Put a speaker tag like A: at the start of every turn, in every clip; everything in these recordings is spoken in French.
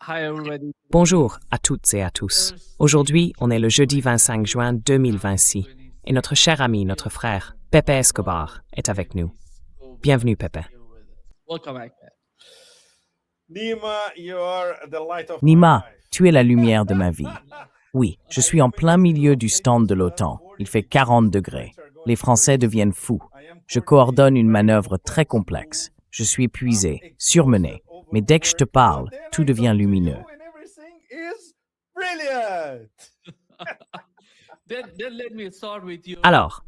A: Hi everybody.
B: Bonjour à toutes et à tous. Aujourd'hui, on est le jeudi 25 juin 2026 et notre cher ami, notre frère, Pepe Escobar, est avec nous. Bienvenue, Pepe.
A: Welcome back.
C: Nima, tu es la lumière de ma vie. Oui, je suis en plein milieu du stand de l'OTAN. Il fait 40 degrés. Les Français deviennent fous. Je coordonne une manœuvre très complexe. Je suis épuisé, surmené. Mais dès que je te parle, tout devient lumineux.
A: Then let me start with you.
B: Alors,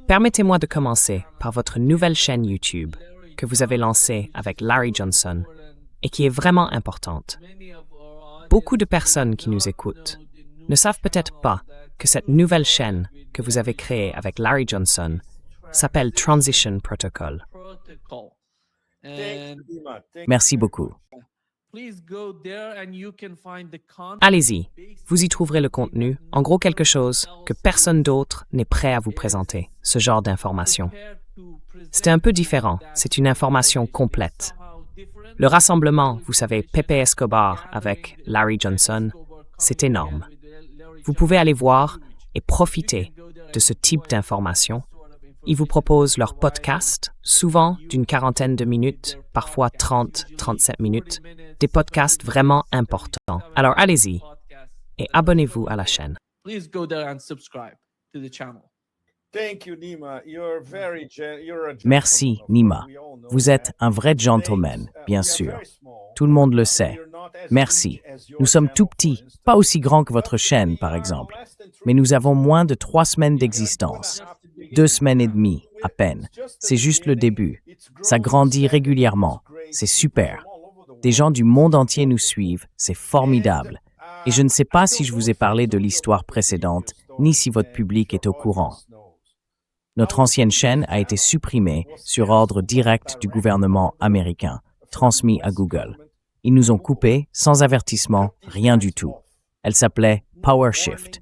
B: permettez-moi de commencer par votre nouvelle chaîne YouTube que vous avez lancée avec Larry Johnson et qui est vraiment importante. Beaucoup de personnes qui nous écoutent ne savent peut-être pas que cette nouvelle chaîne que vous avez créée avec Larry Johnson s'appelle Transition Protocol.
A: And
C: Merci beaucoup.
A: please go there and you can find the content.
B: Allez-y, vous y trouverez le contenu, en gros quelque chose que personne d'autre n'est prêt à vous présenter, ce genre d'information. C'était un peu différent, c'est une information complète. Le rassemblement, vous savez, Pepe Escobar avec Larry Johnson, c'est énorme. Vous pouvez aller voir et profiter de ce type d'information. Ils vous proposent leur podcast, souvent d'une quarantaine de minutes, parfois 30-37 minutes, des podcasts vraiment importants. Alors allez-y et abonnez-vous à la chaîne.
A: Please go there and subscribe to the channel.
C: Merci, Nima. Vous êtes un vrai gentleman, bien sûr. Tout le monde le sait. Merci. Nous sommes tout petits, pas aussi grands que votre chaîne, par exemple. Mais nous avons moins de 3 semaines d'existence. 2 semaines et demie, à peine. C'est juste le début. Ça grandit régulièrement. C'est super. Des gens du monde entier nous suivent. C'est formidable. Et je ne sais pas si je vous ai parlé de l'histoire précédente, ni si votre public est au courant. Notre ancienne chaîne a été supprimée sur ordre direct du gouvernement américain, transmis à Google. Ils nous ont coupé, sans avertissement, rien du tout. Elle s'appelait PowerShift.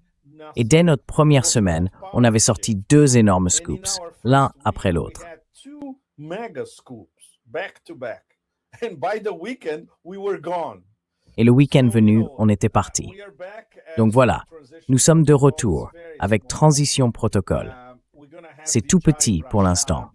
C: Et dès notre première semaine, on avait sorti 2 énormes scoops, l'un après l'autre. Et le week-end venu, on était parti. Donc voilà, nous sommes de retour avec Transition Protocol. C'est tout petit pour l'instant.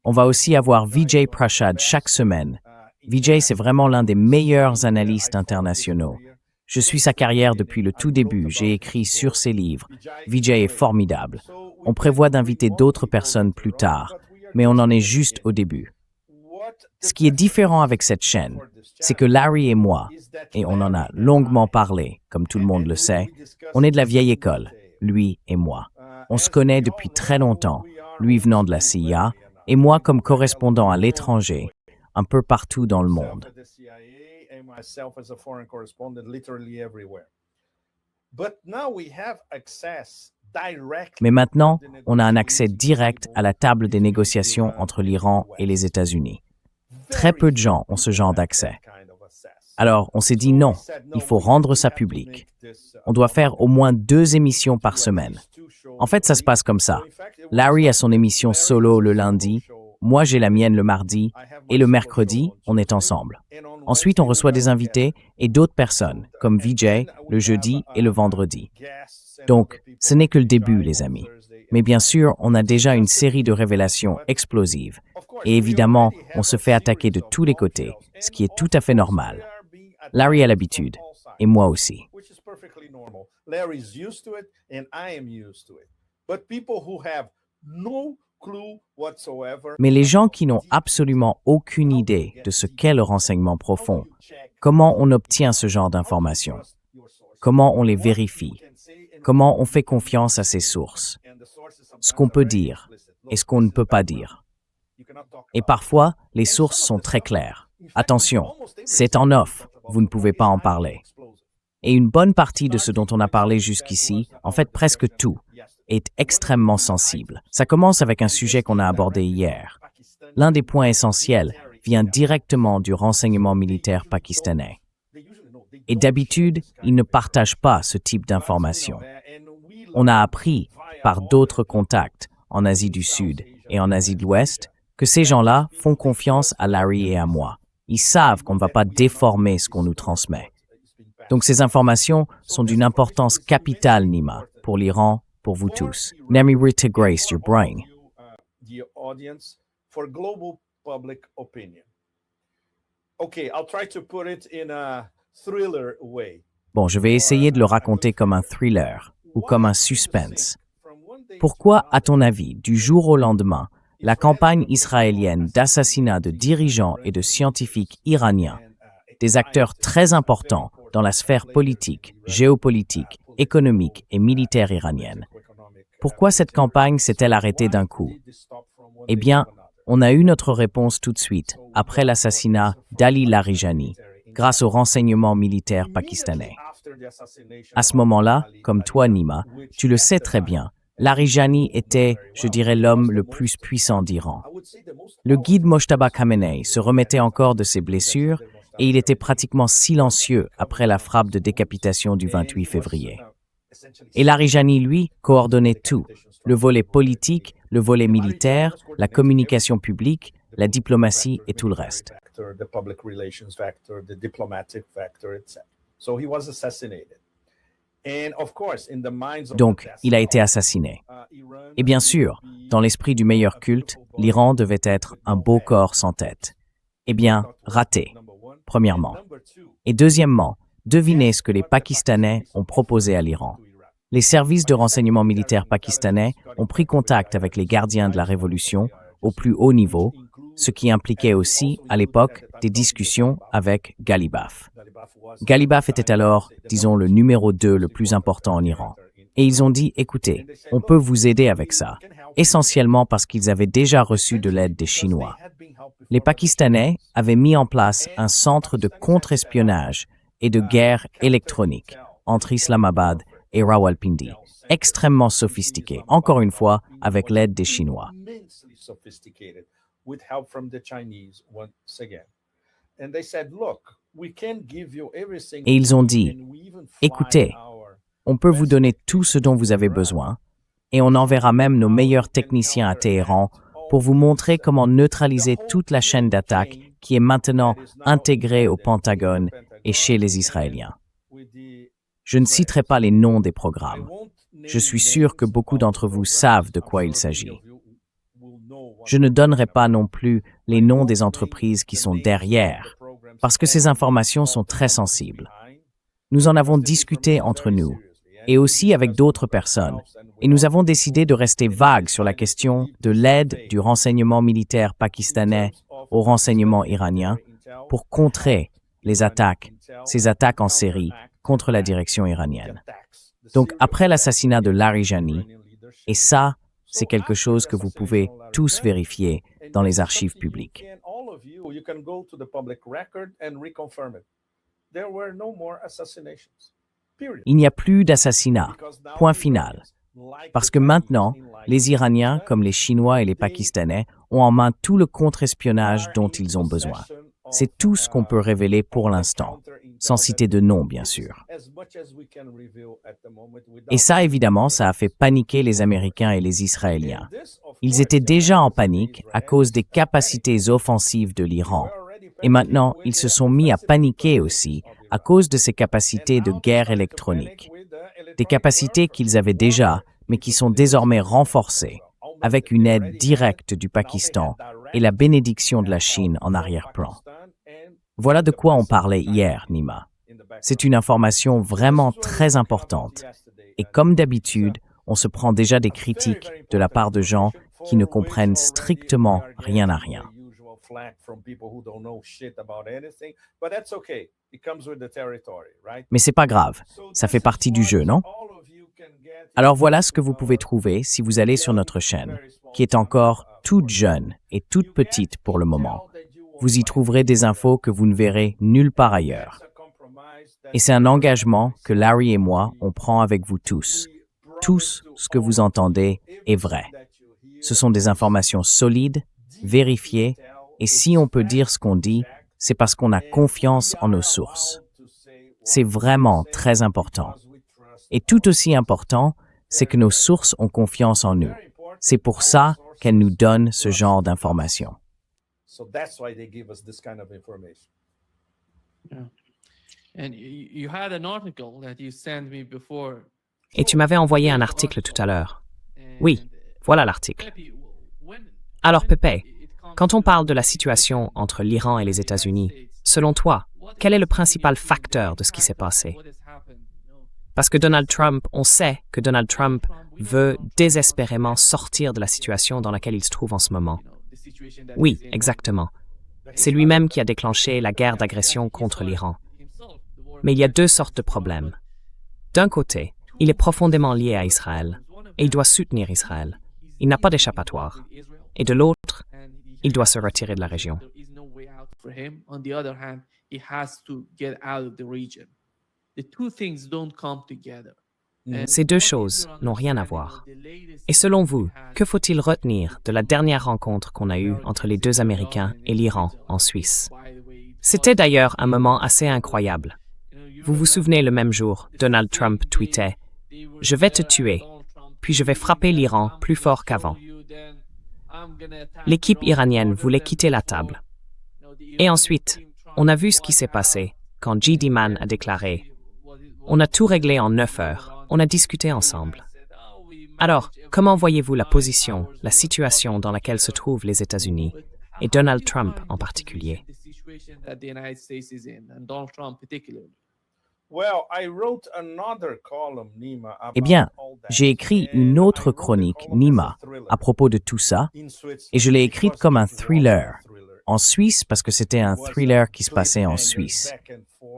C: On va aussi avoir Vijay Prashad chaque semaine. Vijay, c'est vraiment l'un des meilleurs analystes internationaux. Je suis sa carrière depuis le tout début, j'ai écrit sur ses livres. Vijay est formidable. On prévoit d'inviter d'autres personnes plus tard, mais on en est juste au début. Ce qui est différent avec cette chaîne, c'est que Larry et moi, et on en a longuement parlé, comme tout le monde le sait, on est de la vieille école, lui et moi. On se connaît depuis très longtemps, lui venant de la CIA, et moi comme correspondant à l'étranger, un peu partout dans le monde. Mais maintenant, on a un accès direct à la table des négociations entre l'Iran et les États-Unis. Très peu de gens ont ce genre d'accès. Alors, on s'est dit non, il faut rendre ça public. On doit faire au moins 2 émissions par semaine. En fait, ça se passe comme ça. Larry a son émission solo le lundi, moi j'ai la mienne le mardi, et le mercredi, on est ensemble. Ensuite, on reçoit des invités et d'autres personnes, comme Vijay, le jeudi et le vendredi. Donc, ce n'est que le début, les amis. Mais bien sûr, on a déjà une série de révélations explosives. Et évidemment, on se fait attaquer de tous les côtés, ce qui est tout à fait normal. Larry a l'habitude, et moi aussi. Mais les gens qui n'ont absolument aucune idée de ce qu'est le renseignement profond, comment on obtient ce genre d'informations? Comment on les vérifie? Comment on fait confiance à ces sources? Ce qu'on peut dire et ce qu'on ne peut pas dire. Et parfois, les sources sont très claires. Attention, c'est en off, vous ne pouvez pas en parler. Et une bonne partie de ce dont on a parlé jusqu'ici, en fait presque tout, est extrêmement sensible. Ça commence avec un sujet qu'on a abordé hier. L'un des points essentiels vient directement du renseignement militaire pakistanais. Et d'habitude, ils ne partagent pas ce type d'informations. On a appris, par d'autres contacts en Asie du Sud et en Asie de l'Ouest, que ces gens-là font confiance à Larry et à moi. Ils savent qu'on ne va pas déformer ce qu'on nous transmet. Donc ces informations sont d'une importance capitale, Nima, pour l'Iran, pour vous tous. Let me reintegrate your brain.
D: The audience for global public opinion. Okay, I'll try to put it in a thriller way.
C: Bon, je vais essayer de le raconter comme un thriller ou comme un suspense. Pourquoi, à ton avis, du jour au lendemain, la campagne israélienne d'assassinat de dirigeants et de scientifiques iraniens, des acteurs très importants dans la sphère politique, géopolitique, économique et militaire iranienne, pourquoi cette campagne s'est-elle arrêtée d'un coup? Eh bien, on a eu notre réponse tout de suite, après l'assassinat d'Ali Larijani, grâce aux renseignements militaires pakistanais. À ce moment-là, comme toi, Nima, tu le sais très bien, Larijani était, je dirais, l'homme le plus puissant d'Iran. Le guide Mojtaba Khamenei se remettait encore de ses blessures et il était pratiquement silencieux après la frappe de décapitation du 28 février. Et Larijani, lui, coordonnait tout, le volet politique, le volet militaire, la communication publique, la diplomatie et tout le reste. Donc, il a été assassiné. Et bien sûr, dans l'esprit du meilleur culte, l'Iran devait être un beau corps sans tête. Eh bien, raté, premièrement. Et deuxièmement, devinez ce que les Pakistanais ont proposé à l'Iran. Les services de renseignement militaire pakistanais ont pris contact avec les gardiens de la révolution au plus haut niveau, ce qui impliquait aussi, à l'époque, des discussions avec Ghalibaf. Ghalibaf était alors, disons, le numéro 2 le plus important en Iran. Et ils ont dit, écoutez, on peut vous aider avec ça, essentiellement parce qu'ils avaient déjà reçu de l'aide des Chinois. Les Pakistanais avaient mis en place un centre de contre-espionnage et de guerre électronique entre Islamabad et Rawalpindi, extrêmement sophistiqué, encore une fois, avec l'aide des Chinois. Et ils ont dit, écoutez, on peut vous donner tout ce dont vous avez besoin, et on enverra même nos meilleurs techniciens à Téhéran pour vous montrer comment neutraliser toute la chaîne d'attaque qui est maintenant intégrée au Pentagone et chez les Israéliens. Je ne citerai pas les noms des programmes. Je suis sûr que beaucoup d'entre vous savent de quoi il s'agit. Je ne donnerai pas non plus les noms des entreprises qui sont derrière, parce que ces informations sont très sensibles. Nous en avons discuté entre nous, et aussi avec d'autres personnes, et nous avons décidé de rester vagues sur la question de l'aide du renseignement militaire pakistanais au renseignement iranien pour contrer les attaques, ces attaques en série contre la direction iranienne. Donc, après l'assassinat de Larijani, et ça, c'est quelque chose que vous pouvez tous vérifier dans les archives publiques. Il n'y a plus d'assassinat, point final. Parce que maintenant, les Iraniens, comme les Chinois et les Pakistanais, ont en main tout le contre-espionnage dont ils ont besoin. C'est tout ce qu'on peut révéler pour l'instant, sans citer de nom, bien sûr. Et ça, évidemment, ça a fait paniquer les Américains et les Israéliens. Ils étaient déjà en panique à cause des capacités offensives de l'Iran. Et maintenant, ils se sont mis à paniquer aussi à cause de ces capacités de guerre électronique. Des capacités qu'ils avaient déjà, mais qui sont désormais renforcées, avec une aide directe du Pakistan et la bénédiction de la Chine en arrière-plan. Voilà de quoi on parlait hier, Nima. C'est une information vraiment très importante. Et comme d'habitude, on se prend déjà des critiques de la part de gens qui ne comprennent strictement rien à rien. Mais c'est pas grave, ça fait partie du jeu, non? Alors voilà ce que vous pouvez trouver si vous allez sur notre chaîne, qui est encore toute jeune et toute petite pour le moment. Vous y trouverez des infos que vous ne verrez nulle part ailleurs. Et c'est un engagement que Larry et moi, on prend avec vous tous. Tous, ce que vous entendez est vrai. Ce sont des informations solides, vérifiées, et si on peut dire ce qu'on dit, c'est parce qu'on a confiance en nos sources. C'est vraiment très important. Et tout aussi important, c'est que nos sources ont confiance en nous. C'est pour ça qu'elles nous donnent ce genre d'informations.
B: Et tu m'avais envoyé un article tout à l'heure. Oui, voilà l'article. Alors, Pepe, quand on parle de la situation entre l'Iran et les États-Unis, selon toi, quel est le principal facteur de ce qui s'est passé? Parce que Donald Trump, on sait que Donald Trump veut désespérément sortir de la situation dans laquelle il se trouve en ce moment. Oui, exactement. C'est lui-même qui a déclenché la guerre d'agression contre l'Iran. Mais il y a deux sortes de problèmes. D'un côté, il est profondément lié à Israël, et il doit soutenir Israël. Il n'a pas d'échappatoire. Et de l'autre, il doit se retirer de la région. Ces deux choses n'ont rien à voir. Et selon vous, que faut-il retenir de la dernière rencontre qu'on a eue entre les deux Américains et l'Iran en Suisse? C'était d'ailleurs un moment assez incroyable. Vous vous souvenez, le même jour, Donald Trump tweetait « Je vais te tuer, puis je vais frapper l'Iran plus fort qu'avant ». L'équipe iranienne voulait quitter la table. Et ensuite, on a vu ce qui s'est passé quand J.D. Mann a déclaré « On a tout réglé en 9 heures, on a discuté ensemble ». Alors, comment voyez-vous la position, la situation dans laquelle se trouvent les États-Unis, et Donald Trump en particulier?
C: Eh bien, j'ai écrit une autre chronique, Nima, à propos de tout ça, et je l'ai écrite comme un thriller. En Suisse, parce que c'était un thriller qui se passait en Suisse.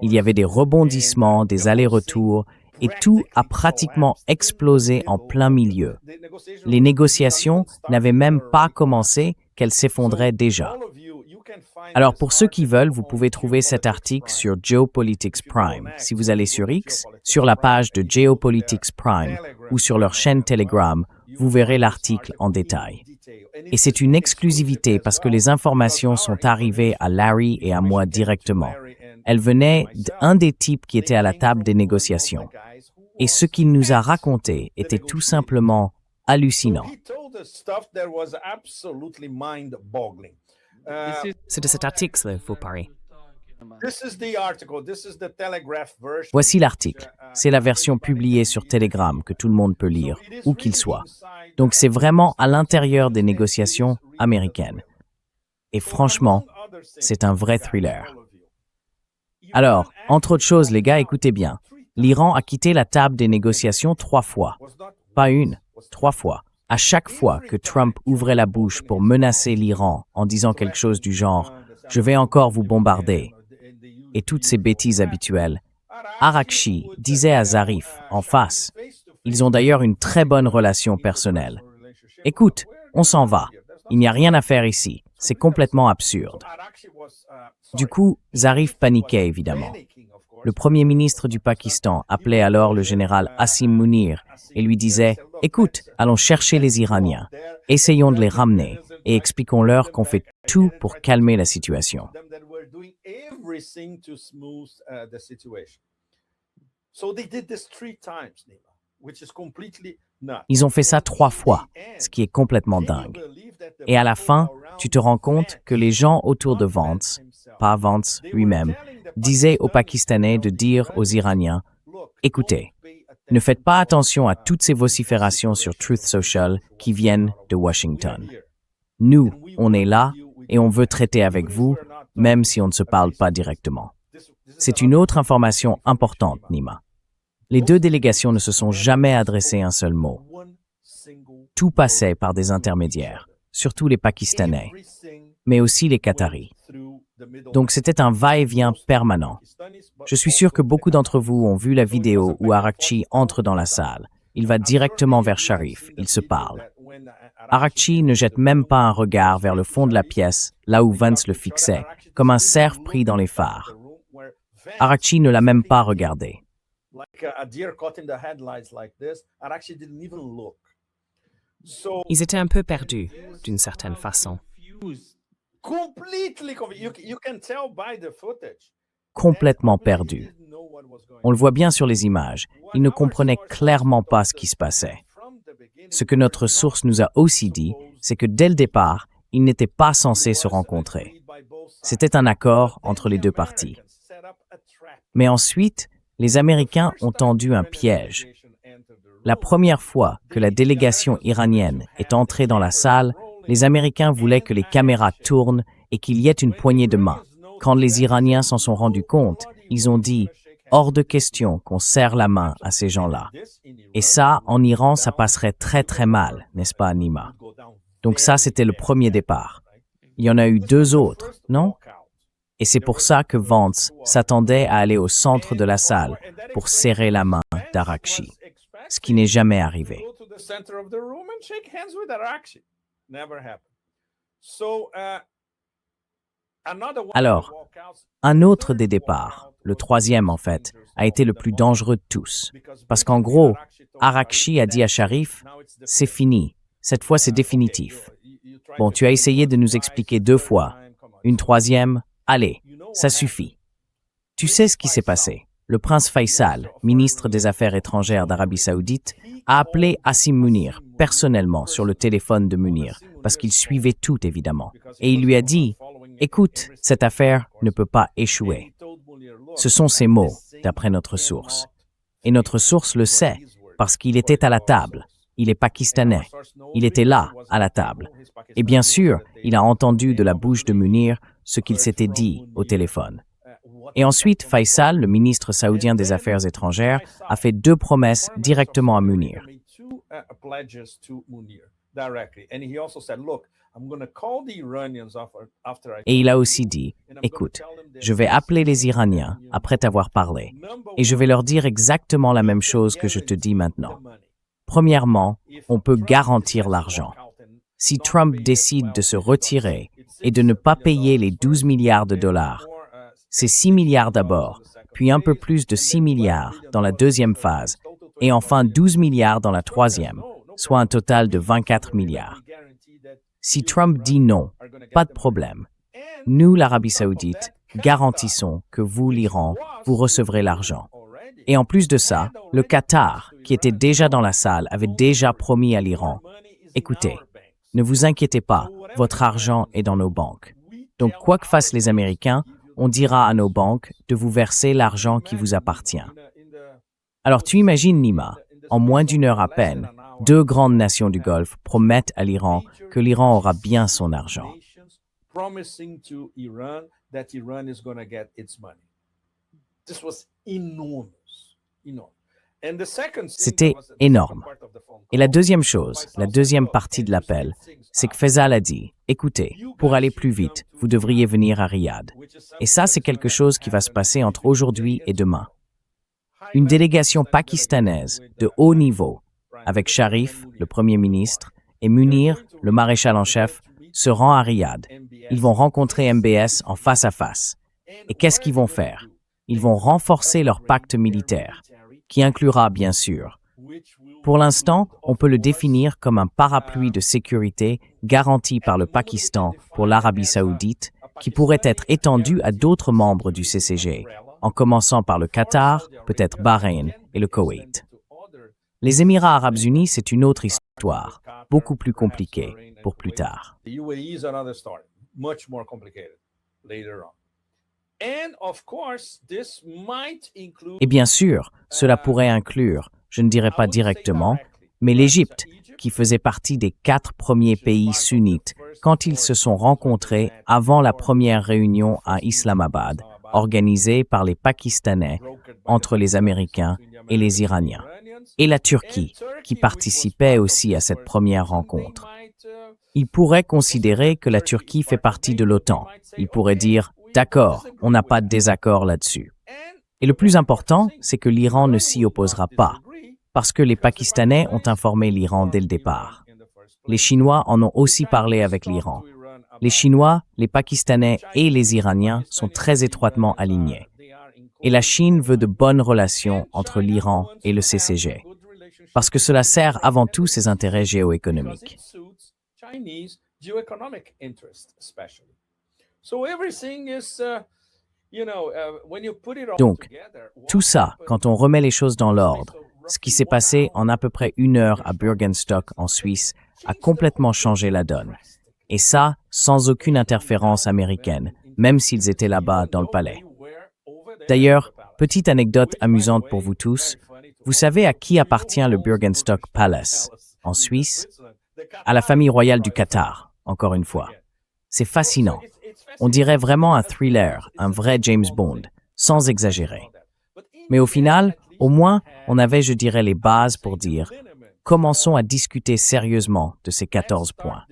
C: Il y avait des rebondissements, des allers-retours, et tout a pratiquement explosé en plein milieu. Les négociations n'avaient même pas commencé, qu'elles s'effondraient déjà. Alors pour ceux qui veulent, vous pouvez trouver cet article sur Geopolitics Prime. Si vous allez sur X, sur la page de Geopolitics Prime ou sur leur chaîne Telegram, vous verrez l'article en détail. Et c'est une exclusivité parce que les informations sont arrivées à Larry et à moi directement. Elles venaient d'un des types qui était à la table des négociations. Et ce qu'il nous a raconté était tout simplement hallucinant.
B: C'est de cet article, vous parlez.
C: Voici l'article. C'est la version publiée sur Telegram que tout le monde peut lire, où qu'il soit. Donc c'est vraiment à l'intérieur des négociations américaines. Et franchement, c'est un vrai thriller. Alors, entre autres choses, les gars, écoutez bien. L'Iran a quitté la table des négociations 3 fois. Pas une, 3 fois. À chaque fois que Trump ouvrait la bouche pour menacer l'Iran en disant quelque chose du genre « Je vais encore vous bombarder » et toutes ces bêtises habituelles, Arakchi disait à Zarif, en face, ils ont d'ailleurs une très bonne relation personnelle. « Écoute, on s'en va. Il n'y a rien à faire ici. C'est complètement absurde. » Du coup, Zarif paniquait évidemment. Le premier ministre du Pakistan appelait alors le général Asim Munir et lui disait « Écoute, allons chercher les Iraniens, essayons de les ramener et expliquons-leur qu'on fait tout pour calmer la situation. » Ils ont fait ça 3 fois, ce qui est complètement dingue. Et à la fin, tu te rends compte que les gens autour de Vance, pas Vance lui-même, disaient aux Pakistanais de dire aux Iraniens « Écoutez, ne faites pas attention à toutes ces vociférations sur Truth Social qui viennent de Washington. Nous, on est là et on veut traiter avec vous, même si on ne se parle pas directement. » C'est une autre information importante, Nima. Les deux délégations ne se sont jamais adressées un seul mot. Tout passait par des intermédiaires, surtout les Pakistanais, mais aussi les Qataris. Donc c'était un va-et-vient permanent. Je suis sûr que beaucoup d'entre vous ont vu la vidéo où Arakchi entre dans la salle. Il va directement vers Sharif, il se parle. Arakchi ne jette même pas un regard vers le fond de la pièce, là où Vance le fixait, comme un cerf pris dans les phares. Arakchi ne l'a même pas regardé.
B: Ils étaient un peu perdus, d'une certaine façon.
C: Complètement perdus. On le voit bien sur les images. Ils ne comprenaient clairement pas ce qui se passait. Ce que notre source nous a aussi dit, c'est que dès le départ, ils n'étaient pas censés se rencontrer. C'était un accord entre les deux parties. Mais ensuite, les Américains ont tendu un piège. La première fois que la délégation iranienne est entrée dans la salle, les Américains voulaient que les caméras tournent et qu'il y ait une poignée de main. Quand les Iraniens s'en sont rendus compte, ils ont dit « hors de question qu'on serre la main à ces gens-là ». Et ça, en Iran, ça passerait très très mal, n'est-ce pas, Nima? Donc ça, c'était le premier départ. Il y en a eu 2 autres, non? Et c'est pour ça que Vance s'attendait à aller au centre de la salle pour serrer la main d'Arakchi, ce qui n'est jamais arrivé. Alors, un autre des départs, le troisième en fait, a été le plus dangereux de tous. Parce qu'en gros, Arakchi a dit à Sharif, « C'est fini, cette fois c'est définitif. Bon, tu as essayé de nous expliquer 2 fois. Une troisième, allez, ça suffit. » Tu sais ce qui s'est passé. Le prince Faisal, ministre des Affaires étrangères d'Arabie Saoudite, a appelé Asim Munir personnellement sur le téléphone de Munir, parce qu'il suivait tout évidemment. Et il lui a dit, « Écoute, cette affaire ne peut pas échouer. » Ce sont ces mots, d'après notre source. Et notre source le sait, parce qu'il était à la table. Il est pakistanais. Il était là, à la table. Et bien sûr, il a entendu de la bouche de Munir ce qu'il s'était dit au téléphone. Et ensuite, Faisal, le ministre saoudien des Affaires étrangères, a fait 2 promesses directement à Munir. Et il a aussi dit, « Écoute, je vais appeler les Iraniens après t'avoir parlé, et je vais leur dire exactement la même chose que je te dis maintenant. Premièrement, on peut garantir l'argent. Si Trump décide de se retirer et de ne pas payer les 12 milliards de dollars, c'est 6 milliards d'abord, puis un peu plus de 6 milliards dans la deuxième phase, et enfin 12 milliards dans la troisième, soit un total de 24 milliards. Si Trump dit non, pas de problème. Nous, l'Arabie Saoudite, garantissons que vous, l'Iran, vous recevrez l'argent. Et en plus de ça, le Qatar, qui était déjà dans la salle, avait déjà promis à l'Iran, « Écoutez, ne vous inquiétez pas, votre argent est dans nos banques. Donc quoi que fassent les Américains, on dira à nos banques de vous verser l'argent qui vous appartient. » Alors tu imagines, Nima, en moins d'1 heure à peine, 2 grandes nations du Golfe promettent à l'Iran que l'Iran aura bien son argent. C'était énorme. Et la deuxième chose, la deuxième partie de l'appel, c'est que Faisal a dit, « Écoutez, pour aller plus vite, vous devriez venir à Riyad. » Et ça, c'est quelque chose qui va se passer entre aujourd'hui et demain. Une délégation pakistanaise de haut niveau, avec Sharif, le Premier ministre, et Munir, le maréchal en chef, se rend à Riyad. Ils vont rencontrer MBS en face à face. Et qu'est-ce qu'ils vont faire? Ils vont renforcer leur pacte militaire, qui inclura, bien sûr. Pour l'instant, on peut le définir comme un parapluie de sécurité garanti par le Pakistan pour l'Arabie Saoudite, qui pourrait être étendu à d'autres membres du CCG, en commençant par le Qatar, peut-être Bahreïn et le Koweït. Les Émirats arabes unis, c'est une autre histoire, beaucoup plus compliquée, pour plus tard. Et bien sûr, cela pourrait inclure, je ne dirais pas directement, mais l'Égypte, qui faisait partie des 4 premiers pays sunnites quand ils se sont rencontrés avant la première réunion à Islamabad, organisée par les Pakistanais entre les Américains et les Iraniens. Et la Turquie, qui participait aussi à cette première rencontre. Il pourrait considérer que la Turquie fait partie de l'OTAN. Il pourrait dire « D'accord, on n'a pas de désaccord là-dessus ». Et le plus important, c'est que l'Iran ne s'y opposera pas, parce que les Pakistanais ont informé l'Iran dès le départ. Les Chinois en ont aussi parlé avec l'Iran. Les Chinois, les Pakistanais et les Iraniens sont très étroitement alignés. Et la Chine veut de bonnes relations entre l'Iran et le CCG, parce que cela sert avant tout ses intérêts géoéconomiques. Donc, tout ça, quand on remet les choses dans l'ordre, ce qui s'est passé en à peu près 1 heure à Bürgenstock en Suisse a complètement changé la donne. Et ça, sans aucune interférence américaine, même s'ils étaient là-bas dans le palais. D'ailleurs, Petite anecdote amusante pour vous tous. Vous savez à qui appartient le Bürgenstock Palace en Suisse? À la famille royale du Qatar, encore une fois. C'est fascinant. On dirait vraiment un thriller, un vrai James Bond, sans exagérer. Mais au final, au moins, on avait, je dirais, les bases pour dire « Commençons à discuter sérieusement de ces 14 points ».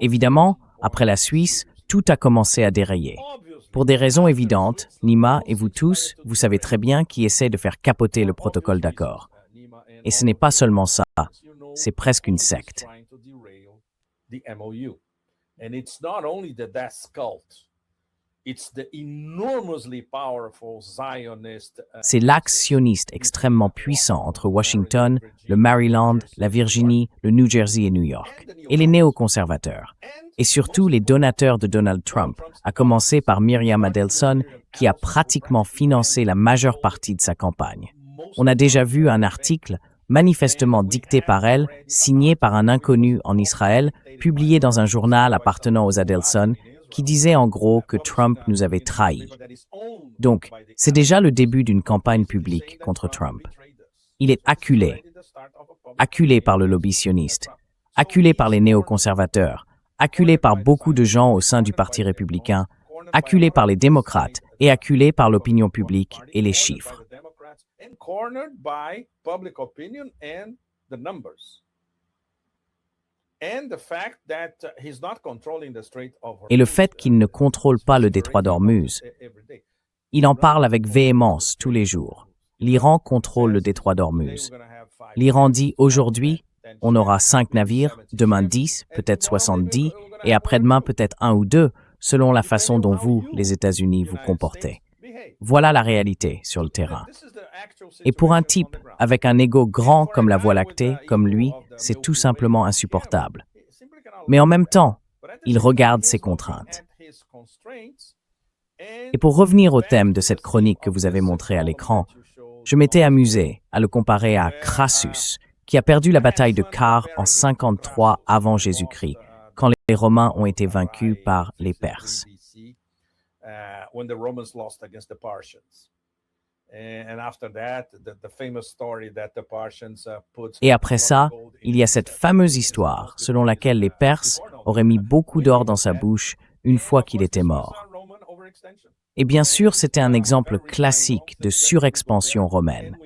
C: Évidemment, après la Suisse, tout a commencé à dérayer. Pour des raisons évidentes, Nima et vous tous, vous savez très bien qui essaie de faire capoter le protocole d'accord. Et ce n'est pas seulement ça, c'est presque une secte. C'est l'axe sioniste extrêmement puissant entre Washington, le Maryland, la Virginie, le New Jersey et New York, et les néoconservateurs, et surtout les donateurs de Donald Trump, à commencer par Miriam Adelson, qui a pratiquement financé la majeure partie de sa campagne. On a déjà vu un article, manifestement dicté par elle, signé par un inconnu en Israël, publié dans un journal appartenant aux Adelson, qui disait en gros que Trump nous avait trahis. Donc, c'est déjà le début d'une campagne publique contre Trump. Il est acculé par le lobby sioniste, acculé par les néoconservateurs, acculé par beaucoup de gens au sein du Parti républicain, acculé par les démocrates et acculé par l'opinion publique et les chiffres. Et le fait qu'il ne contrôle pas le détroit d'Ormuz, il en parle avec véhémence tous les jours. L'Iran contrôle le détroit d'Ormuz. L'Iran dit aujourd'hui, on aura 5 navires, demain 10, peut-être 70, et après-demain peut-être 1 ou 2, selon la façon dont vous, les États-Unis, vous comportez. Voilà la réalité sur le terrain. Et pour un type avec un ego grand comme la Voie lactée, comme lui, c'est tout simplement insupportable. Mais en même temps, il regarde ses contraintes. Et pour revenir au thème de cette chronique que vous avez montrée à l'écran, je m'étais amusé à le comparer à Crassus, qui a perdu la bataille de Car en 53 avant Jésus-Christ, quand les Romains ont été vaincus par les Perses. Et après ça, il y a cette fameuse histoire selon laquelle les Perses auraient mis beaucoup d'or dans sa bouche une fois qu'il était mort. Et bien sûr, c'était un exemple classique de surexpansion romaine.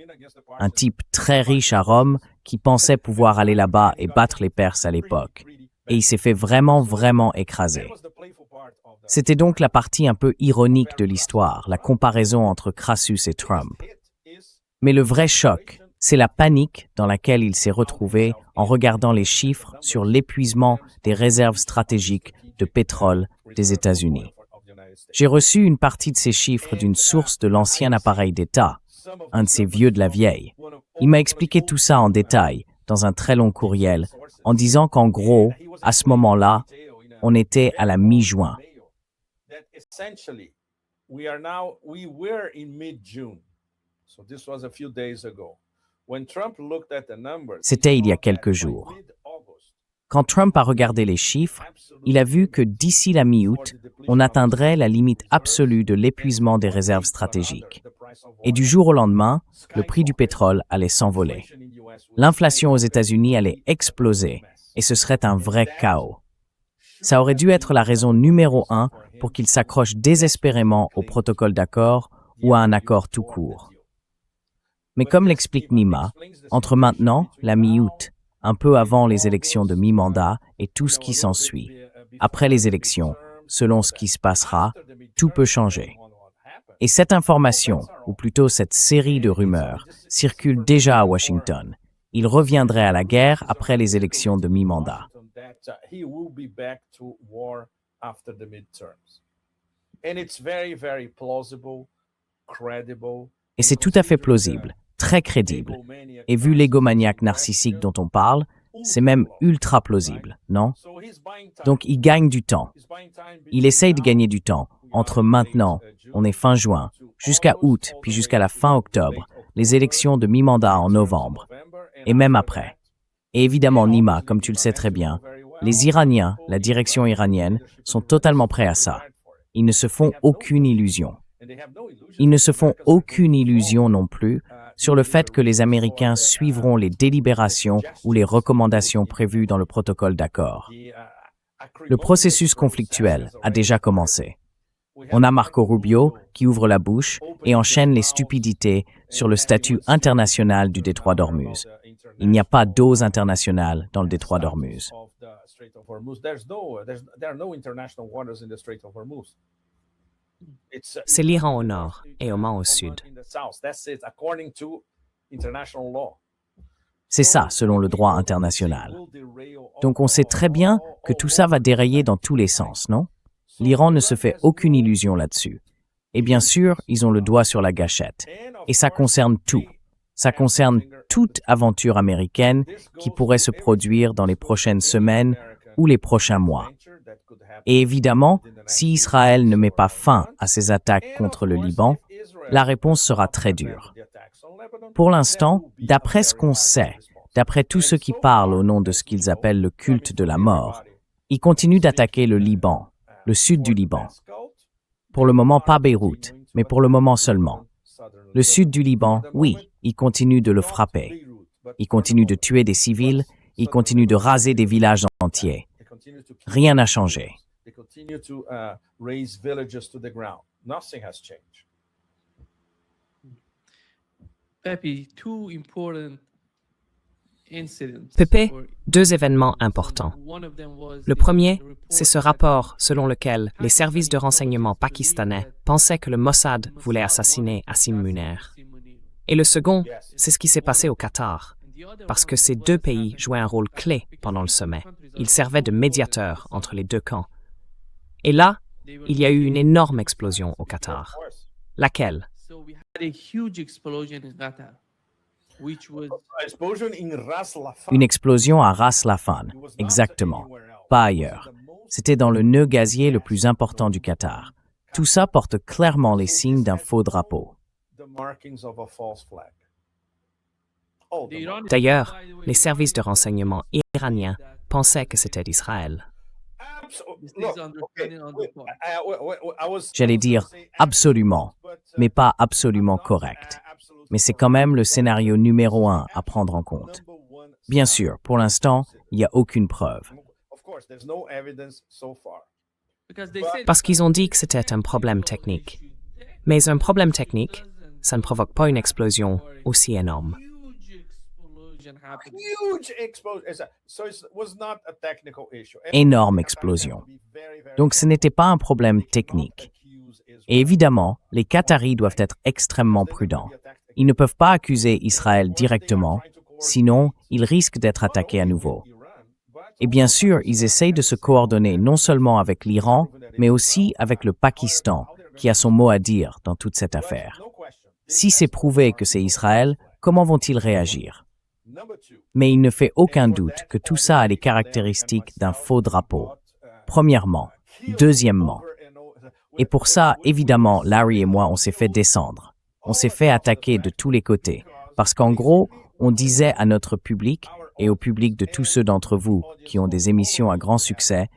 C: Un type très riche à Rome qui pensait pouvoir aller là-bas et battre les Perses à l'époque. Et il s'est fait vraiment écraser. C'était donc la partie un peu ironique de l'histoire, la comparaison entre Crassus et Trump. Mais le vrai choc, c'est la panique dans laquelle il s'est retrouvé en regardant les chiffres sur l'épuisement des réserves stratégiques de pétrole des États-Unis. J'ai reçu une partie de ces chiffres d'une source de l'ancien appareil d'État, un de ces vieux de la vieille. Il m'a expliqué tout ça en détail, dans un très long courriel, en disant qu'en gros, à ce moment-là, on était à la mi-juin. C'était il y a quelques jours. Quand Trump a regardé les chiffres, il a vu que d'ici la mi-août, on atteindrait la limite absolue de l'épuisement des réserves stratégiques. Et du jour au lendemain, le prix du pétrole allait s'envoler. L'inflation aux États-Unis allait exploser et ce serait un vrai chaos. Ça aurait dû être la raison numéro 1 pour qu'il s'accroche désespérément au protocole d'accord ou à un accord tout court. Mais comme l'explique Nima, entre maintenant, la mi-août, un peu avant les élections de mi-mandat et tout ce qui s'ensuit, après les élections, selon ce qui se passera, tout peut changer. Et cette information, ou plutôt cette série de rumeurs, circule déjà à Washington. Il reviendrait à la guerre après les élections de mi-mandat. Et c'est tout à fait plausible, très crédible. Et vu l'égomaniaque narcissique dont on parle, c'est même ultra plausible, non? Donc il gagne du temps. Il essaye de gagner du temps. Entre maintenant, on est fin juin, jusqu'à août, puis jusqu'à la fin octobre, les élections de mi-mandat en novembre, et même après. Et évidemment, Nima, comme tu le sais très bien, les Iraniens, la direction iranienne, sont totalement prêts à ça. Ils ne se font aucune illusion. Ils ne se font aucune illusion non plus sur le fait que les Américains suivront les délibérations ou les recommandations prévues dans le protocole d'accord. Le processus conflictuel a déjà commencé. On a Marco Rubio qui ouvre la bouche et enchaîne les stupidités sur le statut international du détroit d'Ormuz. Il n'y a pas d'eaux internationales dans le détroit d'Ormuz.
B: C'est l'Iran au nord et Oman au sud.
C: C'est ça, selon le droit international. Donc on sait très bien que tout ça va dérayer dans tous les sens, non? L'Iran ne se fait aucune illusion là-dessus. Et bien sûr, ils ont le doigt sur la gâchette. Et ça concerne tout. Ça concerne toute aventure américaine qui pourrait se produire dans les prochaines semaines ou les prochains mois. Et évidemment, si Israël ne met pas fin à ses attaques contre le Liban, la réponse sera très dure. Pour l'instant, d'après ce qu'on sait, d'après tous ceux qui parlent au nom de ce qu'ils appellent le culte de la mort, ils continuent d'attaquer le Liban, le sud du Liban. Pour le moment, pas Beyrouth, mais pour le moment seulement. Le sud du Liban, oui, ils continuent de le frapper. Ils continuent de tuer des civils, ils continuent de raser des villages entiers. Rien n'a changé.
B: Pépé, deux événements importants. Le premier, c'est ce rapport selon lequel les services de renseignement pakistanais pensaient que le Mossad voulait assassiner Asim Munir. Et le second, c'est ce qui s'est passé au Qatar, parce que ces deux pays jouaient un rôle clé pendant le sommet. Ils servaient de médiateurs entre les deux camps. Et là, il y a eu une énorme explosion au Qatar. Laquelle?
C: Une explosion à Ras Laffan, exactement, pas ailleurs. C'était dans le nœud gazier le plus important du Qatar. Tout ça porte clairement les signes d'un faux drapeau.
B: D'ailleurs, les services de renseignement iraniens pensaient que c'était Israël.
C: J'allais dire absolument, mais pas absolument correct. Mais c'est quand même le scénario numéro 1 à prendre en compte. Bien sûr, pour l'instant, il n'y a aucune preuve.
B: Parce qu'ils ont dit que c'était un problème technique. Mais un problème technique, ça ne provoque pas une explosion aussi énorme.
C: Énorme explosion. Donc ce n'était pas un problème technique. Et évidemment, les Qataris doivent être extrêmement prudents. Ils ne peuvent pas accuser Israël directement, sinon ils risquent d'être attaqués à nouveau. Et bien sûr, ils essayent de se coordonner non seulement avec l'Iran, mais aussi avec le Pakistan, qui a son mot à dire dans toute cette affaire. Si c'est prouvé que c'est Israël, comment vont-ils réagir? Mais il ne fait aucun doute que tout ça a les caractéristiques d'un faux drapeau. Premièrement. Deuxièmement. Et pour ça, évidemment, Larry et moi, on s'est fait descendre. On s'est fait attaquer de tous les côtés. Parce qu'en gros, on disait à notre public et au public de tous ceux d'entre vous qui ont des émissions à grand succès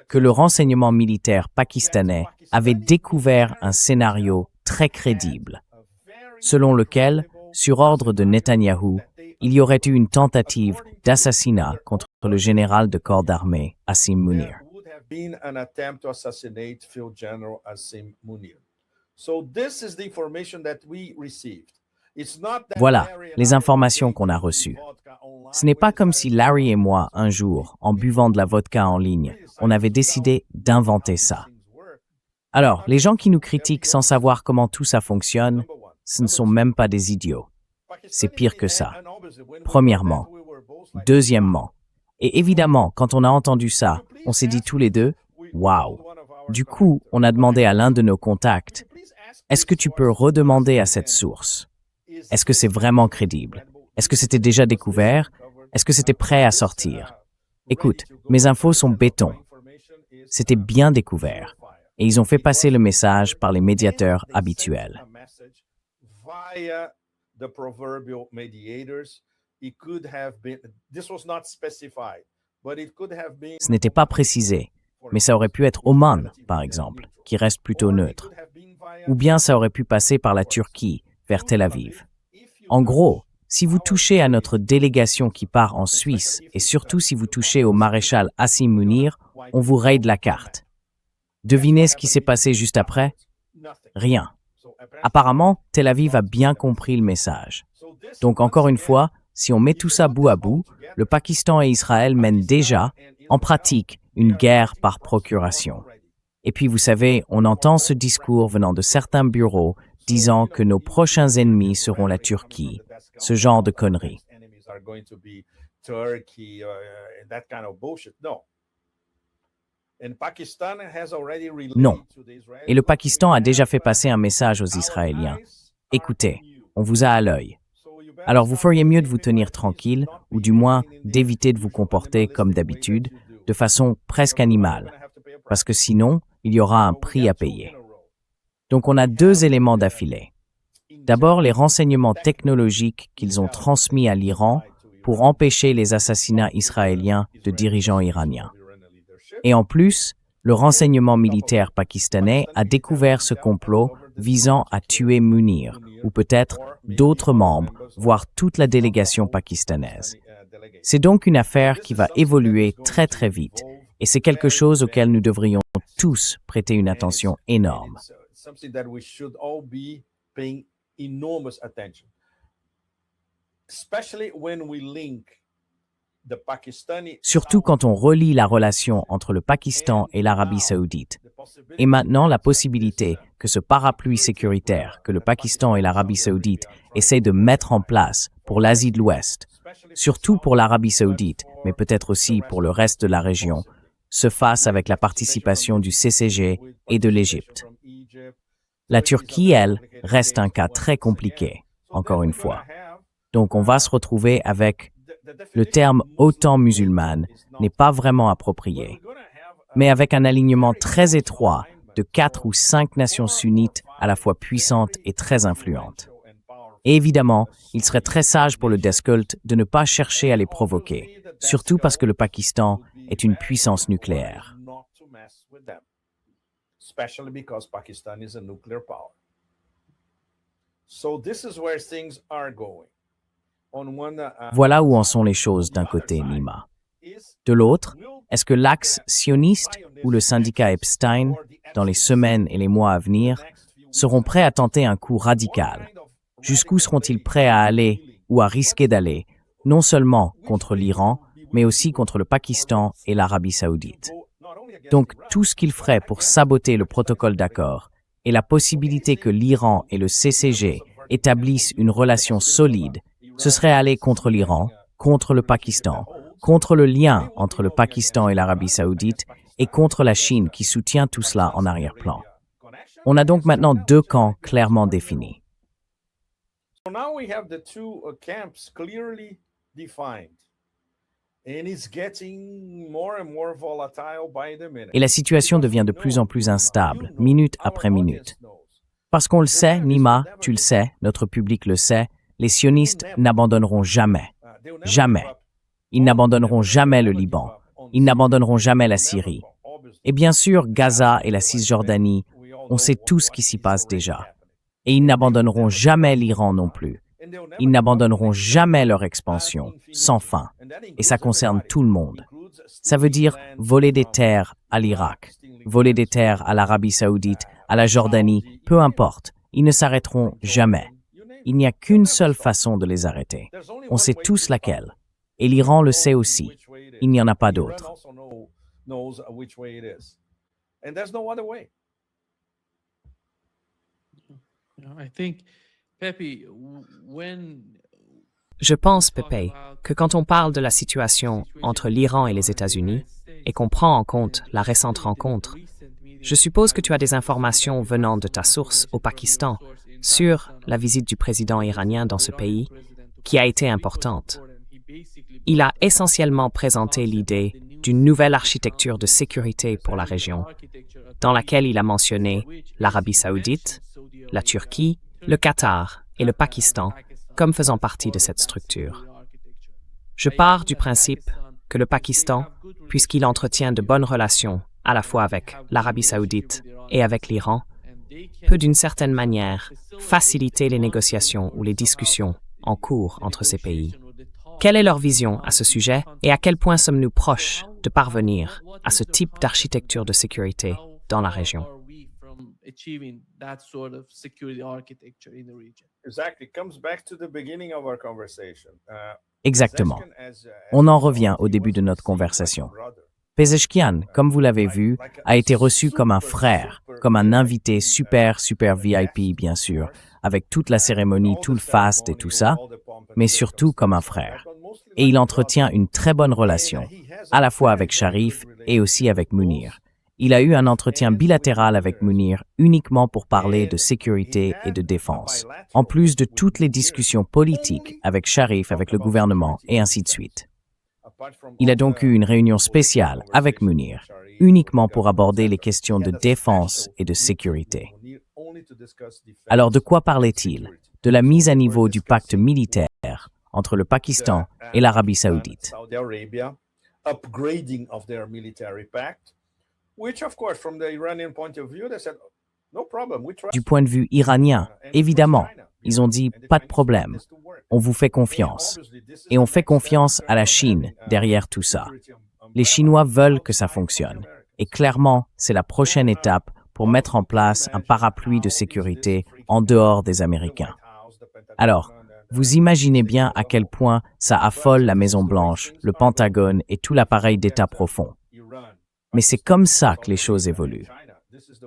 C: que le renseignement militaire pakistanais avait découvert un scénario très crédible, selon lequel, sur ordre de Netanyahou, il y aurait eu une tentative d'assassinat contre le général de corps d'armée, Asim Munir. Voilà les informations qu'on a reçues. Ce n'est pas comme si Larry et moi, un jour, en buvant de la vodka en ligne, on avait décidé d'inventer ça. Alors, les gens qui nous critiquent sans savoir comment tout ça fonctionne, ce ne sont même pas des idiots. C'est pire que ça. Premièrement. Deuxièmement. Et évidemment, quand on a entendu ça, on s'est dit tous les deux, « Waouh !» Du coup, on a demandé à l'un de nos contacts, « Est-ce que tu peux redemander à cette source? Est-ce que c'est vraiment crédible? Est-ce que c'était déjà découvert? Est-ce que c'était prêt à sortir? Écoute, mes infos sont béton. C'était bien découvert. Et ils ont fait passer le message par les médiateurs habituels. Ce n'était pas précisé, mais ça aurait pu être Oman, par exemple, qui reste plutôt neutre. ou bien ça aurait pu passer par la Turquie, vers Tel Aviv. En gros, si vous touchez à notre délégation qui part en Suisse, et surtout si vous touchez au maréchal Hassim Munir, on vous raide la carte. Devinez ce qui s'est passé juste après? Rien. Apparemment, Tel Aviv a bien compris le message. Donc encore une fois, si on met tout ça bout à bout, le Pakistan et Israël mènent déjà, en pratique, une guerre par procuration. Et puis vous savez, on entend ce discours venant de certains bureaux disant que nos prochains ennemis seront la Turquie. Ce genre de conneries. Non. Et le Pakistan a déjà fait passer un message aux Israéliens. Écoutez, on vous a à l'œil. Alors vous feriez mieux de vous tenir tranquille, ou du moins d'éviter de vous comporter comme d'habitude, de façon presque animale, parce que sinon, il y aura un prix à payer. Donc on a deux éléments d'affilée. D'abord, les renseignements technologiques qu'ils ont transmis à l'Iran pour empêcher les assassinats israéliens de dirigeants iraniens. Et en plus, le renseignement militaire pakistanais a découvert ce complot visant à tuer Munir, ou peut-être d'autres membres, voire toute la délégation pakistanaise. C'est donc une affaire qui va évoluer très très vite, et c'est quelque chose auquel nous devrions tous prêter une attention énorme. Surtout quand on relie la relation entre le Pakistan et l'Arabie saoudite. Et maintenant, la possibilité que ce parapluie sécuritaire que le Pakistan et l'Arabie saoudite essaient de mettre en place pour l'Asie de l'Ouest, surtout pour l'Arabie saoudite, mais peut-être aussi pour le reste de la région, se fasse avec la participation du CCG et de l'Égypte. La Turquie, elle, reste un cas très compliqué, encore une fois. Donc on va se retrouver avec le terme « OTAN musulmane » n'est pas vraiment approprié, mais avec un alignement très étroit de 4 ou 5 nations sunnites à la fois puissantes et très influentes. Et évidemment, il serait très sage pour le Descult de ne pas chercher à les provoquer, surtout parce que le Pakistan est une puissance nucléaire. Voilà où en sont les choses d'un côté, Nima. De l'autre, est-ce que l'axe sioniste ou le syndicat Epstein, dans les semaines et les mois à venir, seront prêts à tenter un coup radical? Jusqu'où seront-ils prêts à aller ou à risquer d'aller, non seulement contre l'Iran, mais aussi contre le Pakistan et l'Arabie saoudite? Donc tout ce qu'ils feraient pour saboter le protocole d'accord et la possibilité que l'Iran et le CCG établissent une relation solide, ce serait aller contre l'Iran, contre le Pakistan, contre le lien entre le Pakistan et l'Arabie saoudite et contre la Chine qui soutient tout cela en arrière-plan. On a donc maintenant deux camps clairement définis. Et la situation devient de plus en plus instable, minute après minute. Parce qu'on le sait, Nima, tu le sais, notre public le sait, les sionistes n'abandonneront jamais. Jamais. Ils n'abandonneront jamais le Liban. Ils n'abandonneront jamais la Syrie. Et bien sûr, Gaza et la Cisjordanie, on sait tout ce qui s'y passe déjà. Et ils n'abandonneront jamais l'Iran non plus. Ils n'abandonneront jamais leur expansion, sans fin. Et ça concerne tout le monde. Ça veut dire voler des terres à l'Irak, voler des terres à l'Arabie saoudite, à la Jordanie, peu importe. Ils ne s'arrêteront jamais. Il n'y a qu'une seule façon de les arrêter. On sait tous laquelle. Et l'Iran le sait aussi. Il n'y en a pas d'autre.
B: Je pense, Pepe, que quand on parle de la situation entre l'Iran et les États-Unis, et qu'on prend en compte la récente rencontre, je suppose que tu as des informations venant de ta source au Pakistan sur la visite du président iranien dans ce pays, qui a été importante. Il a essentiellement présenté l'idée d'une nouvelle architecture de sécurité pour la région, dans laquelle il a mentionné l'Arabie saoudite, la Turquie, le Qatar et le Pakistan comme faisant partie de cette structure. Je pars du principe que le Pakistan, puisqu'il entretient de bonnes relations à la fois avec l'Arabie saoudite et avec l'Iran, peut d'une certaine manière faciliter les négociations ou les discussions en cours entre ces pays. Quelle est leur vision à ce sujet et à quel point sommes-nous proches de parvenir à ce type d'architecture de sécurité dans la région?
C: Exactement. On en revient au début de notre conversation. Pezeshkian, comme vous l'avez vu, a été reçu comme un frère, comme un invité super VIP, bien sûr, avec toute la cérémonie, tout le faste et tout ça, mais surtout comme un frère. Et il entretient une très bonne relation, à la fois avec Sharif et aussi avec Munir. Il a eu un entretien bilatéral avec Munir uniquement pour parler de sécurité et de défense, en plus de toutes les discussions politiques avec Sharif, avec le gouvernement et ainsi de suite. Il a donc eu une réunion spéciale avec Munir, uniquement pour aborder les questions de défense et de sécurité. Alors de quoi parlait-il? De la mise à niveau du pacte militaire entre le Pakistan et l'Arabie saoudite. Du point de vue iranien, évidemment, ils ont dit « pas de problème, on vous fait confiance ». Et on fait confiance à la Chine derrière tout ça. Les Chinois veulent que ça fonctionne. Et clairement, c'est la prochaine étape pour mettre en place un parapluie de sécurité en dehors des Américains. Alors, vous imaginez bien à quel point ça affole la Maison-Blanche, le Pentagone et tout l'appareil d'État profond. Mais c'est comme ça que les choses évoluent.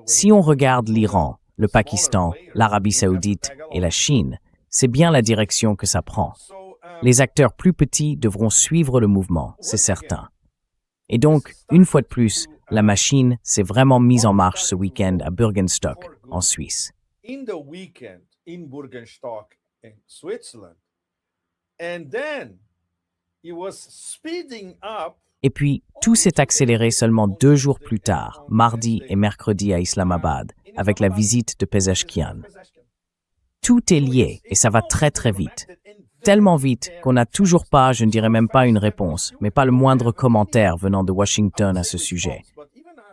C: Si on regarde l'Iran, le Pakistan, l'Arabie saoudite et la Chine, c'est bien la direction que ça prend. Les acteurs plus petits devront suivre le mouvement, c'est certain. Et donc, une fois de plus, la machine s'est vraiment mise en marche ce week-end à Bürgenstock, en Suisse. Et puis, tout s'est accéléré seulement 2 jours plus tard, mardi et mercredi à Islamabad, avec la visite de Pezeshkian. Tout est lié et ça va très très vite. Tellement vite qu'on n'a toujours pas, je ne dirais même pas une réponse, mais pas le moindre commentaire venant de Washington à ce sujet.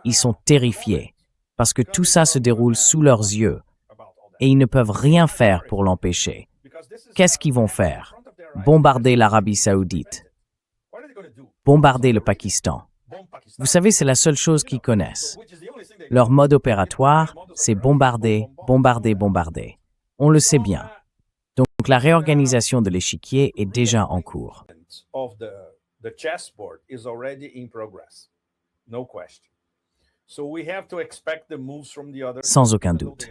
C: Ils sont terrifiés, parce que tout ça se déroule sous leurs yeux, et ils ne peuvent rien faire pour l'empêcher. Qu'est-ce qu'ils vont faire? Bombarder l'Arabie saoudite. Bombarder le Pakistan. Vous savez, c'est la seule chose qu'ils connaissent. Leur mode opératoire, c'est bombarder, bombarder, bombarder. On le sait bien. Donc la réorganisation de l'échiquier est déjà en cours. Sans aucun doute.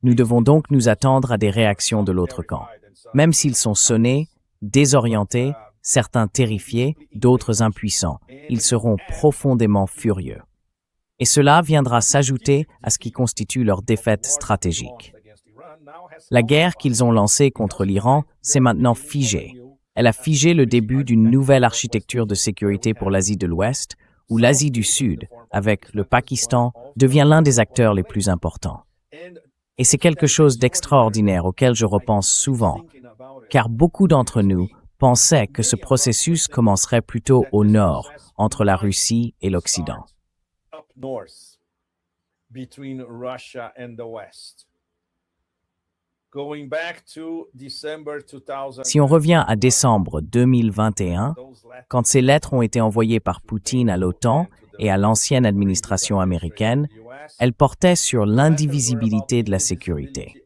C: Nous devons donc nous attendre à des réactions de l'autre camp. Même s'ils sont sonnés, désorientés, certains terrifiés, d'autres impuissants, ils seront profondément furieux. Et cela viendra s'ajouter à ce qui constitue leur défaite stratégique. La guerre qu'ils ont lancée contre l'Iran s'est maintenant figée. Elle a figé le début d'une nouvelle architecture de sécurité pour l'Asie de l'Ouest, où l'Asie du Sud, avec le Pakistan, devient l'un des acteurs les plus importants. Et c'est quelque chose d'extraordinaire auquel je repense souvent, car beaucoup d'entre nous pensaient que ce processus commencerait plutôt au nord, entre la Russie et l'Occident. Si on revient à décembre 2021, quand ces lettres ont été envoyées par Poutine à l'OTAN et à l'ancienne administration américaine, elles portaient sur l'indivisibilité de la sécurité.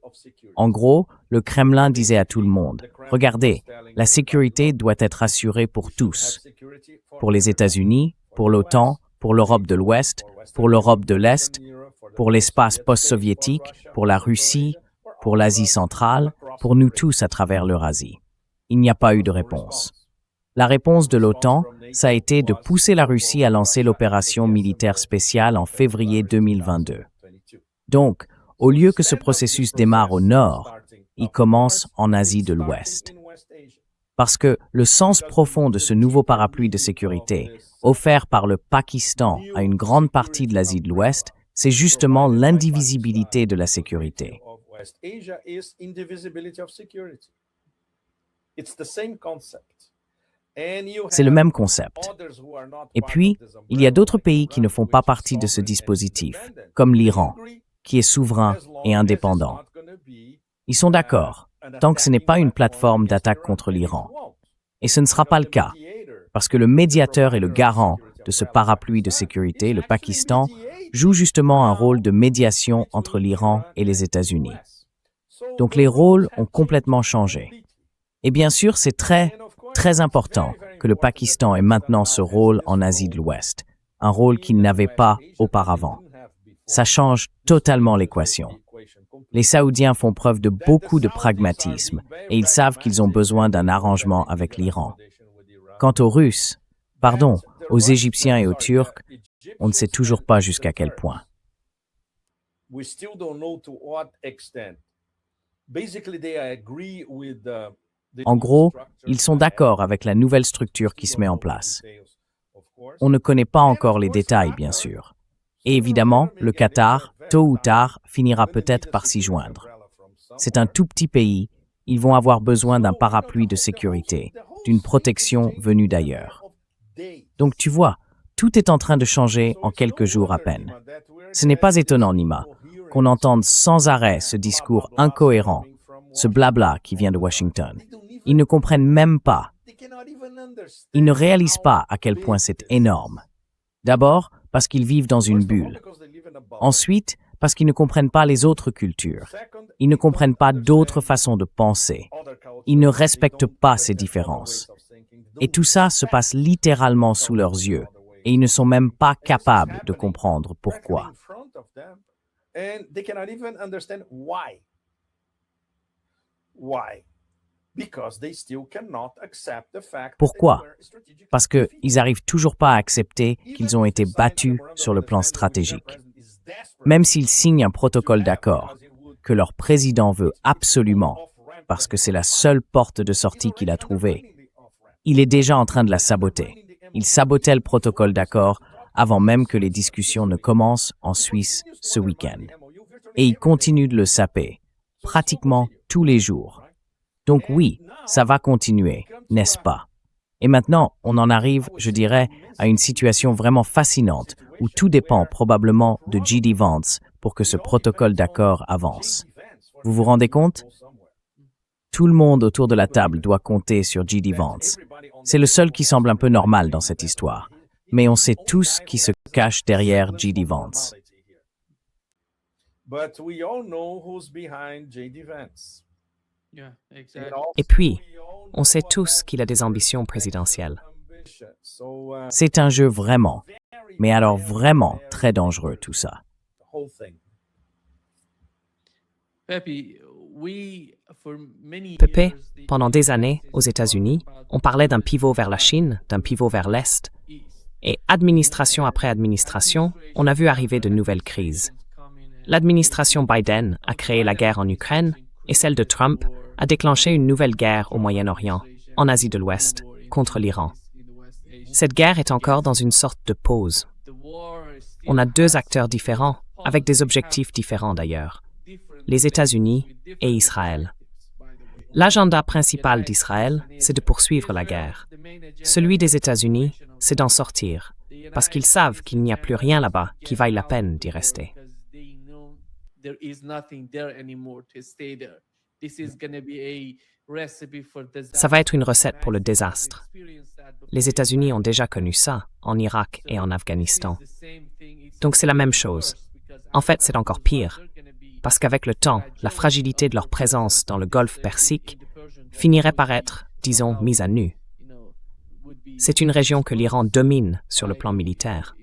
C: En gros, le Kremlin disait à tout le monde, « Regardez, la sécurité doit être assurée pour tous, pour les États-Unis, pour l'OTAN, pour l'Europe de l'Ouest, pour l'Europe de l'Est, pour l'espace post-soviétique, pour la Russie, pour l'Asie centrale, pour nous tous à travers l'Eurasie. » Il n'y a pas eu de réponse. La réponse de l'OTAN, ça a été de pousser la Russie à lancer l'opération militaire spéciale en février 2022. Donc, au lieu que ce processus démarre au nord, il commence en Asie de l'Ouest. Parce que le sens profond de ce nouveau parapluie de sécurité, offert par le Pakistan à une grande partie de l'Asie de l'Ouest, c'est justement l'indivisibilité de la sécurité. C'est le même concept. Et puis, il y a d'autres pays qui ne font pas partie de ce dispositif, comme l'Iran, qui est souverain et indépendant. Ils sont d'accord, tant que ce n'est pas une plateforme d'attaque contre l'Iran. Et ce ne sera pas le cas, parce que le médiateur et le garant de ce parapluie de sécurité, le Pakistan, joue justement un rôle de médiation entre l'Iran et les États-Unis. Donc les rôles ont complètement changé. Et bien sûr, c'est très, très important que le Pakistan ait maintenant ce rôle en Asie de l'Ouest, un rôle qu'il n'avait pas auparavant. Ça change totalement l'équation. Les Saoudiens font preuve de beaucoup de pragmatisme et ils savent qu'ils ont besoin d'un arrangement avec l'Iran. Quant aux Russes, aux Égyptiens et aux Turcs, on ne sait toujours pas jusqu'à quel point. En gros, ils sont d'accord avec la nouvelle structure qui se met en place. On ne connaît pas encore les détails, bien sûr. Et évidemment, le Qatar, tôt ou tard, finira peut-être par s'y joindre. C'est un tout petit pays, ils vont avoir besoin d'un parapluie de sécurité, d'une protection venue d'ailleurs. Donc tu vois, tout est en train de changer en quelques jours à peine. Ce n'est pas étonnant, Nima, qu'on entende sans arrêt ce discours incohérent, ce blabla qui vient de Washington. Ils ne comprennent même pas. Ils ne réalisent pas à quel point c'est énorme. D'abord, parce qu'ils vivent dans une bulle. Ensuite, parce qu'ils ne comprennent pas les autres cultures. Ils ne comprennent pas d'autres façons de penser. Ils ne respectent pas ces différences. Et tout ça se passe littéralement sous leurs yeux. Et ils ne sont même pas capables de comprendre pourquoi. Pourquoi? Parce qu'ils n'arrivent toujours pas à accepter qu'ils ont été battus sur le plan stratégique. Même s'ils signent un protocole d'accord, que leur président veut absolument, parce que c'est la seule porte de sortie qu'il a trouvée, il est déjà en train de la saboter. Il sabotait le protocole d'accord avant même que les discussions ne commencent en Suisse ce week-end. Et il continue de le saper, pratiquement tous les jours. Donc oui, ça va continuer, n'est-ce pas? Et maintenant, on en arrive, je dirais, à une situation vraiment fascinante où tout dépend probablement de J.D. Vance pour que ce protocole d'accord avance. Vous vous rendez compte? Tout le monde autour de la table doit compter sur J.D. Vance. C'est le seul qui semble un peu normal dans cette histoire. Mais on sait tous qui se cache derrière J.D. Vance.
B: Et puis, on sait tous qu'il a des ambitions présidentielles.
C: C'est un jeu vraiment, mais alors vraiment très dangereux tout ça.
B: Pepe, pendant des années, aux États-Unis, on parlait d'un pivot vers la Chine, d'un pivot vers l'Est. Et administration après administration, on a vu arriver de nouvelles crises. L'administration Biden a créé la guerre en Ukraine et celle de Trump a déclenché une nouvelle guerre au Moyen-Orient, en Asie de l'Ouest, contre l'Iran. Cette guerre est encore dans une sorte de pause. On a deux acteurs différents, avec des objectifs différents d'ailleurs, les États-Unis et Israël. L'agenda principal d'Israël, c'est de poursuivre la guerre. Celui des États-Unis, c'est d'en sortir, parce qu'ils savent qu'il n'y a plus rien là-bas qui vaille la peine d'y rester. Ça va être une recette pour le désastre. Les États-Unis ont déjà connu ça, en Irak et en Afghanistan. Donc c'est la même chose. En fait, c'est encore pire, parce qu'avec le temps, la fragilité de leur présence dans le golfe Persique finirait par être, disons, mise à nu. C'est une région que l'Iran domine sur le plan militaire.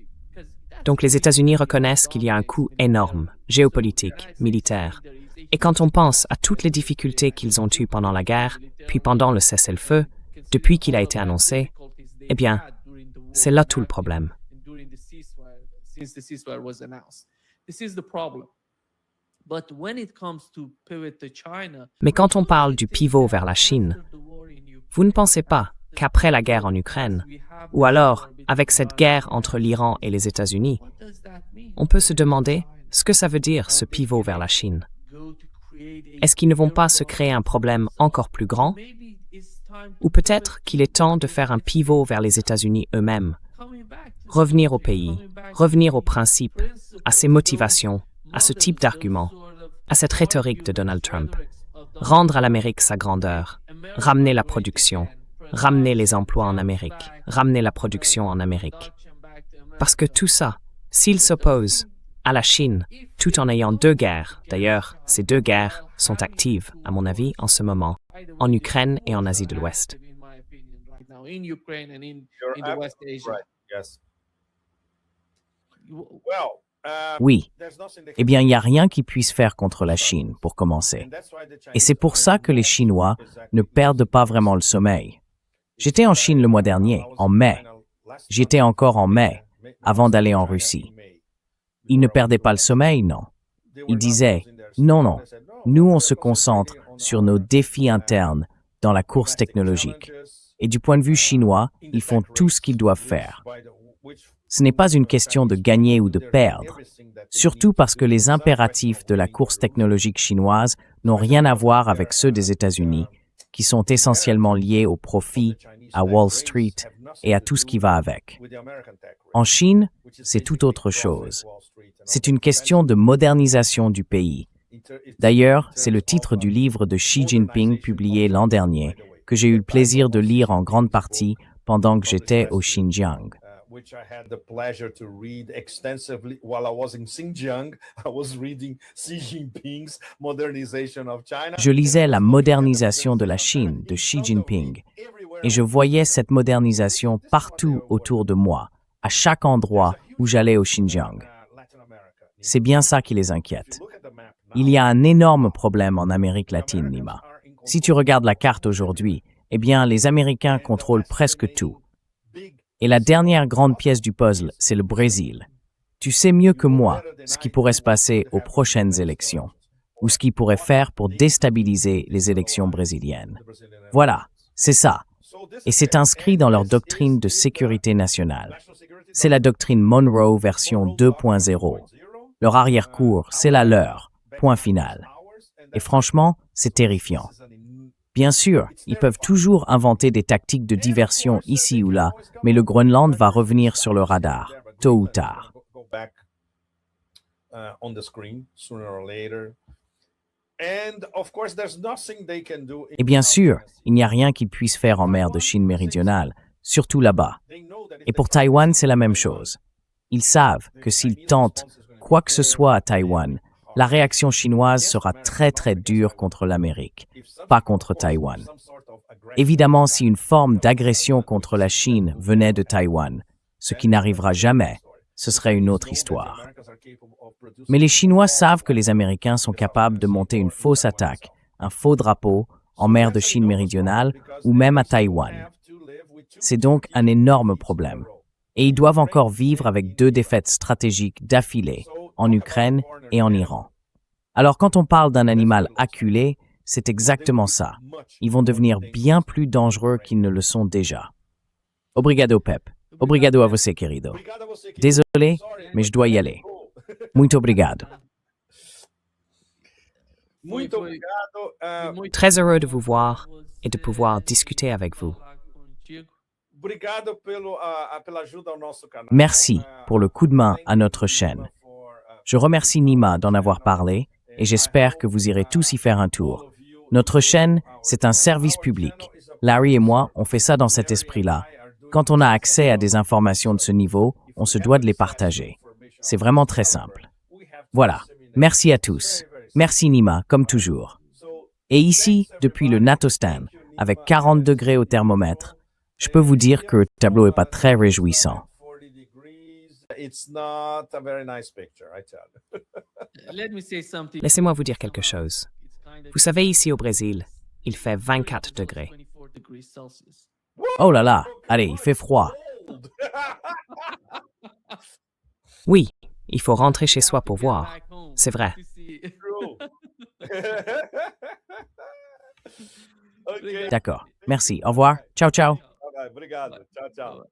B: Donc les États-Unis reconnaissent qu'il y a un coût énorme, géopolitique, militaire. Et quand on pense à toutes les difficultés qu'ils ont eues pendant la guerre, puis pendant le cessez-le-feu, depuis qu'il a été annoncé, eh bien, c'est là tout le problème. Mais quand on parle du pivot vers la Chine, vous ne pensez pas qu'après la guerre en Ukraine, ou alors avec cette guerre entre l'Iran et les États-Unis, on peut se demander ce que ça veut dire ce pivot vers la Chine. Est-ce qu'ils ne vont pas se créer un problème encore plus grand? Ou peut-être qu'il est temps de faire un pivot vers les États-Unis eux-mêmes, revenir au pays, revenir aux principes, à ses motivations, à ce type d'argument, à cette rhétorique de Donald Trump. Rendre à l'Amérique sa grandeur, ramener la production, ramener les emplois en Amérique, ramener la production en Amérique. Parce que tout ça, s'il s'oppose à la Chine, tout en ayant deux guerres, d'ailleurs, ces deux guerres sont actives, à mon avis, en ce moment, en Ukraine et en Asie de l'Ouest.
D: You're absolutely right. Yes. Well,
C: Oui.
D: there's nothing they
C: Eh
D: can
C: bien, il
D: do.
C: n'y a rien qu'ils puissent faire contre la Chine, pour commencer. Et c'est pour ça que les Chinois ne perdent pas vraiment le sommeil. J'étais en Chine le mois dernier, en mai. J'y étais encore en mai, avant d'aller en Russie. Ils ne perdaient pas le sommeil, non. Ils disaient, non, non, nous on se concentre sur nos défis internes dans la course technologique. Et du point de vue chinois, ils font tout ce qu'ils doivent faire. Ce n'est pas une question de gagner ou de perdre, surtout parce que les impératifs de la course technologique chinoise n'ont rien à voir avec ceux des États-Unis, qui sont essentiellement liés au profit, à Wall Street et à tout ce qui va avec. En Chine, c'est tout autre chose. C'est une question de modernisation du pays. D'ailleurs, c'est le titre du livre de Xi Jinping publié l'an dernier, que j'ai eu le plaisir de lire en grande partie pendant que j'étais au Xinjiang.
D: Which I had the pleasure to read extensively while I was in Xinjiang. I was reading Xi Jinping's Modernization of China.
C: Je lisais La modernisation de la Chine de Xi Jinping et je voyais cette modernisation partout autour de moi, à chaque endroit où j'allais au Xinjiang. C'est bien ça qui les inquiète. Il y a un énorme problème en Amérique latine, Nima. Si tu regardes la carte aujourd'hui, eh bien, les Américains contrôlent presque tout. Et la dernière grande pièce du puzzle, c'est le Brésil. Tu sais mieux que moi ce qui pourrait se passer aux prochaines élections, ou ce qu'ils pourraient faire pour déstabiliser les élections brésiliennes. Voilà, c'est ça. Et c'est inscrit dans leur doctrine de sécurité nationale. C'est la doctrine Monroe version 2.0. Leur arrière-cour, c'est la leur. Point final. Et franchement, c'est terrifiant. Bien sûr, ils peuvent toujours inventer des tactiques de diversion ici ou là, mais le Groenland va revenir sur le radar, tôt ou tard. Et bien sûr, il n'y a rien qu'ils puissent faire en mer de Chine méridionale, surtout là-bas. Et pour Taïwan, c'est la même chose. Ils savent que s'ils tentent quoi que ce soit à Taïwan, la réaction chinoise sera très très dure contre l'Amérique, pas contre Taïwan. Évidemment, si une forme d'agression contre la Chine venait de Taïwan, ce qui n'arrivera jamais, ce serait une autre histoire. Mais les Chinois savent que les Américains sont capables de monter une fausse attaque, un faux drapeau, en mer de Chine méridionale ou même à Taïwan. C'est donc un énorme problème. Et ils doivent encore vivre avec 2 défaites stratégiques d'affilée, en Ukraine et en Iran. Alors quand on parle d'un animal acculé, c'est exactement ça. Ils vont devenir bien plus dangereux qu'ils ne le sont déjà. Obrigado, Pep. Obrigado a você, querido. Désolé, mais je dois y aller. Muito obrigado.
D: Muito obrigado.
B: Très heureux de vous voir et de pouvoir discuter avec vous.
D: Obrigado pela ajuda ao nosso canal.
C: Merci pour le coup de main à notre chaîne. Je remercie Nima d'en avoir parlé et j'espère que vous irez tous y faire un tour. Notre chaîne, c'est un service public. Larry et moi, on fait ça dans cet esprit-là. Quand on a accès à des informations de ce niveau, on se doit de les partager. C'est vraiment très simple. Voilà. Merci à tous. Merci Nima, comme toujours. Et ici, depuis le Natostan, avec 40 degrés au thermomètre, je peux vous dire que le tableau n'est pas très réjouissant.
D: It's not a very nice picture, I tell you.
B: Laissez-moi vous dire quelque chose. Vous savez, ici au Brésil, il fait 24 degrés.
C: Oh là là, allez, il fait froid.
B: Oui, il faut rentrer chez soi pour voir. C'est vrai.
D: True. Okay.
C: D'accord. Merci. Au revoir. Ciao, ciao.
D: Bye-bye. Obrigado. Ciao, ciao.